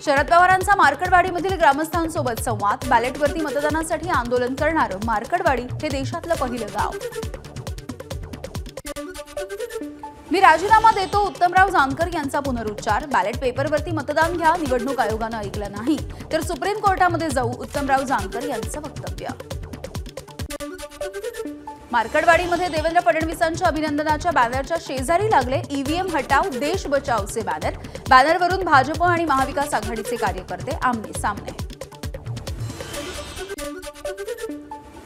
शरद पवारांचा मार्कडवाडीमधील ग्रामस्थांसोबत संवाद। बॅलेटवरती मतदानासाठी आंदोलन करणारं मार्कडवाडी हे देशातलं पहिलं गाव। मी राजीनामा देतो, उत्तमराव जानकर यांचा पुनरुच्चार। बॅलेट पेपरवरती मतदान घ्या, निवडणूक आयोगानं ऐकलं नाही तर सुप्रीम कोर्टामध्ये जाऊ, उत्तमराव जानकर यांचं वक्तव्य। मार्कडवाडीमध्ये देवेंद्र फडणवीसांच्या अभिनंदनाच्या बॅनरच्या शेजारी लागले ईव्हीएम हटाव देश बचावचे बॅनर। बॅनरवरून भाजप आणि महाविकास आघाडीचे कार्यकर्ते आमने सामने।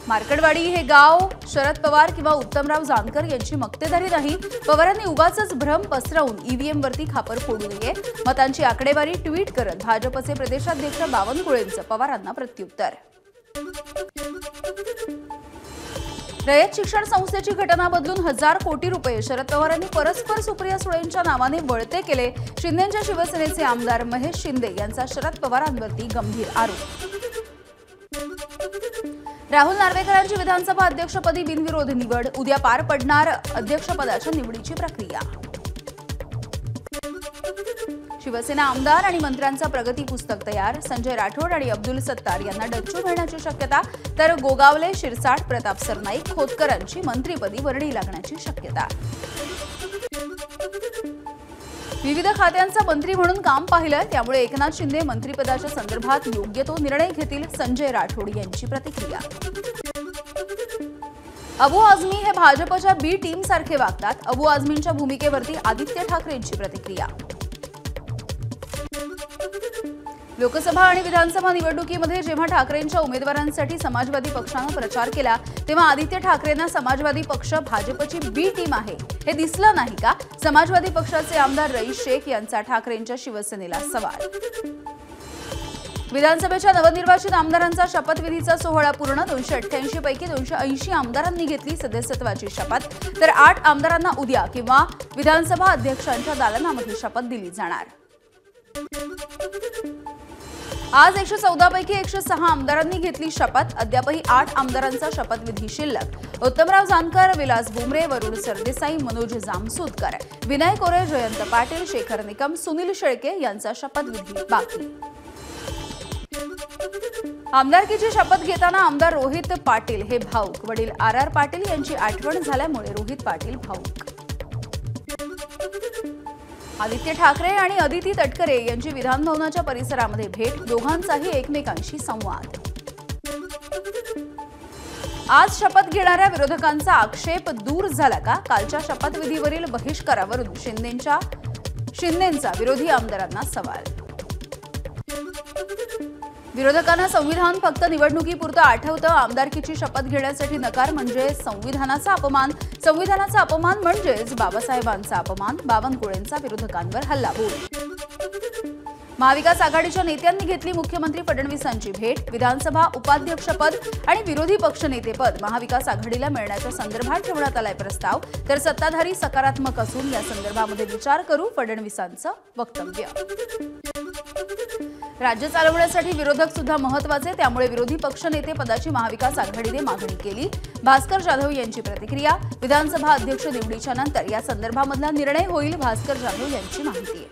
मार्कडवाडी हे गाव शरद पवार किंवा उत्तमराव जानकर यांची मक्तेदारी नाही। पवारांनी उगाचच भ्रम पसरवून ईव्हीएमवरती खापर फोडू नये। मतांची आकडेवारी ट्विट करत भाजपचे प्रदेशाध्यक्ष बावनकुळेंचं पवारांना प्रत्युत्तर। रयत शिक्षण संस्थेची घटना बदलून 1000 कोटी रुपये शरद पवारांनी परस्पर सुप्रिया सुळेंच्या नावाने वळते केले। शिंदेंच्या शिवसेनेचे आमदार महेश शिंदे यांचा शरद पवारांवरती गंभीर आरोप। राहुल नार्वेकरांची विधानसभा अध्यक्षपदी बिनविरोध निवड। उद्या पार पडणार अध्यक्षपदाच्या निवडीची प्रक्रिया। शिवसेना आमदार आणि मंत्र्यांचा प्रगती पुस्तक तयार। संजय राठोड आणि अब्दुल सत्तार यांना डच्चू मिळण्याची शक्यता, तर गोगावले, शिरसाट, प्रताप सरनाईक, खोतकरांची मंत्रिपदी वर्णी लागण्याची शक्यता। विविध खात्यांचा मंत्री म्हणून काम पाहिलं, त्यामुळे एकनाथ शिंदे मंत्रिपदाच्या संदर्भात योग्य तो निर्णय घेतील, संजय राठोड यांची प्रतिक्रिया। अबू आझमी हे भाजपच्या बी टीम सारखे वागतात। अबू आझमींच्या भूमिकेवरती आदित्य ठाकरेंची प्रतिक्रिया। लोकसभा आणि विधानसभा निवडणुकीमध्ये जेव्हा ठाकरेंच्या उमेदवारांसाठी समाजवादी पक्षानं प्रचार केला, तेव्हा आदित्य ठाकरेंना समाजवादी पक्ष भाजपची बी टीम आहे हे दिसलं नाही का? समाजवादी पक्षाचे आमदार रईस शेख यांचा ठाकरेंच्या शिवसेनेला सवाल। विधानसभेच्या नवनिर्वाचित आमदारांचा शपथविधीचा सोहळा पूर्ण। 288 पैकी 280 आमदारांनी घेतली सदस्यत्वाची शपथ, तर 8 आमदारांना उद्या किंवा विधानसभा अध्यक्षांच्या दालनामध्ये शपथ दिली जाणार। आज 114 पैकी 106 आमदारांनी घेतली शपथ। अद्यापही 8 आमदारांचा शपथविधी शिल्लक। उत्तमराव जानकर, विलास भुमरे, वरुण सरदेसाई, मनोज जामसुदकर, विनय कोरे, जयंत पाटील, शेखर निकम, सुनील शेळके यांचा शपथविधी बाकी। आमदारकीची शपथ घेताना आमदार रोहित पाटील हे भाऊक। वडील आर पाटील यांची आठवण झाल्यामुळे रोहित पाटील भाऊक। आदित्य ठाकरे आणि अदिती तटकरे यांची विधानभवनाच्या परिसरामध्ये भेट। दोघांचाही एकमेकांशी संवाद। आज शपथ घेणाऱ्या विरोधकांचा आक्षेप दूर झाला का? कालच्या शपथविधीवरील बहिष्कारावरून शिंदेंचा विरोधी आमदारांना सवाल। विरोधकांना संविधान फक्त निवडणुकीपुरतं आठवतं। आमदारकीची शपथ घेण्यासाठी नकार म्हणजे संविधानाचा अपमान। संविधानाचा अपमान म्हणजेच बाबासाहेबांचा अपमान। बावनकुळेंचा विरोधकांवर हल्लाबोल। महाविकास आघाडीच्या नेत्यांनी घेतली मुख्यमंत्री फडणवीसांची भेट। विधानसभा उपाध्यक्षपद आणि विरोधी पक्षनेतेपद महाविकास आघाडीला मिळण्याच्या संदर्भात ठेवण्यात आलाय प्रस्ताव, तर सत्ताधारी सकारात्मक असून या संदर्भामध्ये विचार करू, फडणवीसांचं वक्तव्य। राज्य चालवण्यासाठी विरोधक सुद्धा महत्त्वाचे, त्यामुळे विरोधी पक्षनेते पदाची महाविकास आघाडीने मागणी केली। भास्कर जाधव यांची प्रतिक्रिया। विधानसभा अध्यक्ष निवडीच्या नंतर या संदर्भामधला निर्णय होईल, भास्कर जाधव यांची माहिती।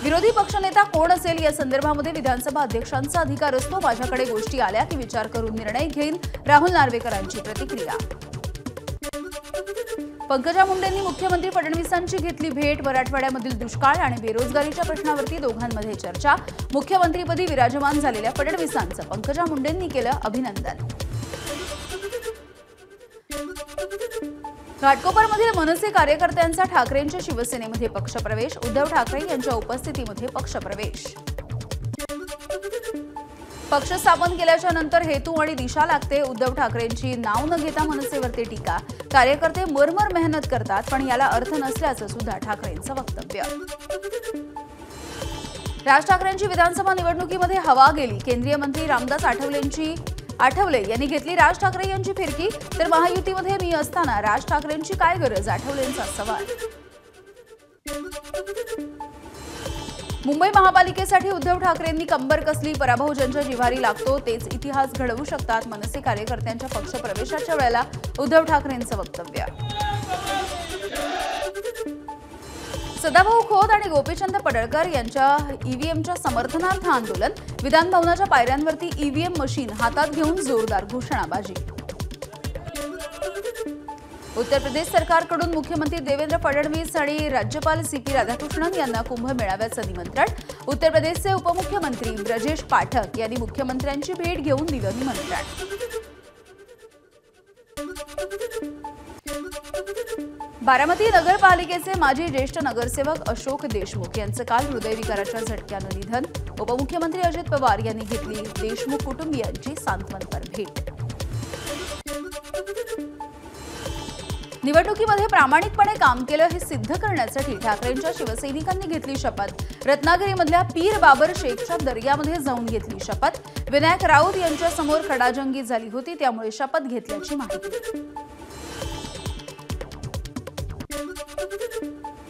विरोधी पक्षनेता कोण असेल या संदर्भामध्ये विधानसभा अध्यक्षांचा अधिकार असतो। माझ्याकडे गोष्टी आल्या की विचार करून निर्णय घेईन, राहुल नार्वेकरांची प्रतिक्रिया। पंकजा मुंडेंनी मुख्यमंत्री फडणवीसांची घेतली भेट। मराठवाड्यामधील दुष्काळ आणि बेरोजगारीच्या प्रश्नावरती दोघांमध्ये चर्चा। मुख्यमंत्रीपदी विराजमान झालेल्या फडणवीसांचं पंकजा मुंडेंनी केलं अभिनंदन। घाटकोपरमधील मनसे कार्यकर्त्यांचा ठाकरेंच्या शिवसेनेमध्ये पक्षप्रवेश। उद्धव ठाकरे यांच्या उपस्थितीमध्ये पक्षप्रवेश। पक्ष स्थापन केल्याच्या नंतर हेतू आणि दिशा लागते। उद्धव ठाकरेंची नाव न घेता मनसेवरती टीका। कार्यकर्ते मरमर मेहनत करतात, पण याला अर्थ नसल्याचं सुद्धा ठाकरेंचं वक्तव्य। राज ठाकरेंची विधानसभा निवडणुकीमध्ये हवा गेली। केंद्रीय मंत्री रामदास आठवले यांनी घेतली राज ठाकरे यांची फिरकी, तर महायुतीमध्ये मी असताना राज ठाकरेंची काय गरज? आठवलेंचा सवाल। मुंबई महापालिकेसाठी उद्धव ठाकरेंनी कंबर कसली। पराभव ज्यांच्या जिव्हारी लागतो तेच इतिहास घडवू शकतात। मनसे कार्यकर्त्यांच्या पक्षप्रवेशाच्या वेळेला उद्धव ठाकरेंचं वक्तव्य। सदाभाऊ खोत आणि गोपीचंद पडळकर यांच्या ईव्हीएमच्या समर्थनार्थ आंदोलन, विधान भवनाच्या पायऱ्यांवरती ईव्हीएम मशीन हातात घेऊन जोरदार घोषणाबाजी। उत्तर प्रदेश सरकारकडून मुख्यमंत्री देवेंद्र फडणवीस आणि राज्यपाल सीपी राधाकृष्णन यांना कुंभ मेळाव्याचं निमंत्रण। उत्तर प्रदेशचे उपमुख्यमंत्री ब्रजेश पाठक यांनी मुख्यमंत्र्यांची भेट घेऊन दिलं निमंत्रण। बारामती नगरपालिकेचे माजी ज्येष्ठ नगरसेवक अशोक देशमुख यांचं काल हृदयविकाराच्या झटक्यानं निधन। उपमुख्यमंत्री अजित पवार यांनी घेतली देशमुख कुटुंबियांची सांत्वनपर भेट। निवडणुकीमध्ये प्रामाणिकपणे काम केलं हे सिद्ध करण्यासाठी ठाकरेंच्या शिवसैनिकांनी घेतली शपथ। रत्नागिरीमधल्या पीर बाबर शेखच्या दर्ग्यामध्ये जाऊन घेतली शपथ। विनायक राऊत यांच्या समोर खडाजंगी झाली होती, त्यामुळे शपथ घेतल्याची माहिती।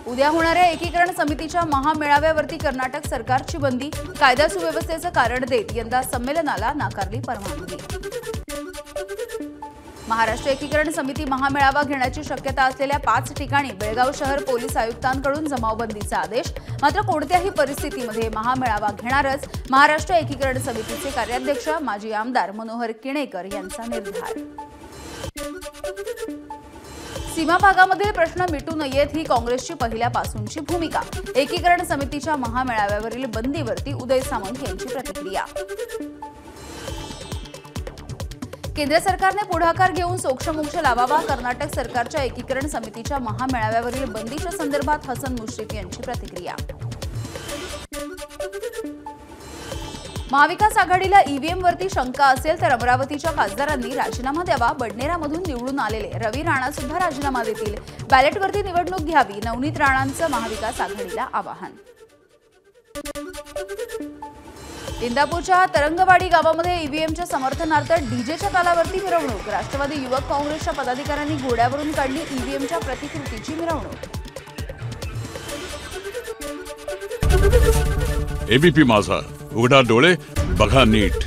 उद्या होणाऱ्या एकीकरण समितीच्या महामेळाव्यावरती कर्नाटक सरकारची बंदी, कायदा सुव्यवस्थेचं कारण देत यंदा संमेलनाला नाकारली परवानगी। महाराष्ट्र एकीकरण समिती महामेळावा घेण्याची शक्यता असलेल्या 5 ठिकाणी बेळगाव शहर पोलीस आयुक्तांकडून जमावबंदीचा आदेश। मात्र कोणत्याही परिस्थितीमध्ये महामेळावा घेणारच, महाराष्ट्र एकीकरण समितीचे कार्याध्यक्ष माजी आमदार मनोहर किणेकर यांचा निर्धार। सीमा भागामधील प्रश्न मिटू नयेत ही काँग्रेसची पहिल्यापासूनची भूमिका। एकीकरण समितीच्या महामेळाव्यावरील बंदीवरती उदय सामंत यांची प्रतिक्रिया। केंद्र सरकारने पुढाकार घेऊन सोक्षमोक्ष लावावा, कर्नाटक सरकारच्या एकीकरण समितीच्या महामेळाव्यावरील बंदीच्या संदर्भात हसन मुश्रीफ यांची प्रतिक्रिया। महाविकास आघाडीला ईव्हीएमवरती शंका असेल तर अमरावतीच्या खासदारांनी राजीनामा द्यावा। बडनेरामधून निवडून आलेले रवी राणा सुद्धा राजीनामा देतील। बॅलेटवरती निवडणूक घ्यावी, नवनीत राणांचं महाविकास आघाडीला आवाहन। इंदापूरच्या तरंगवाडी गावामध्ये ईव्हीएमच्या समर्थनार्थ डीजेच्या तालावरती मिरवणूक। राष्ट्रवादी युवक काँग्रेसच्या पदाधिकाऱ्यांनी घोड्यावरून काढली ईव्हीएमच्या प्रतिकृतीची मिरवणूक। एबीपी माझा, उघडा डोळे बघा नीट।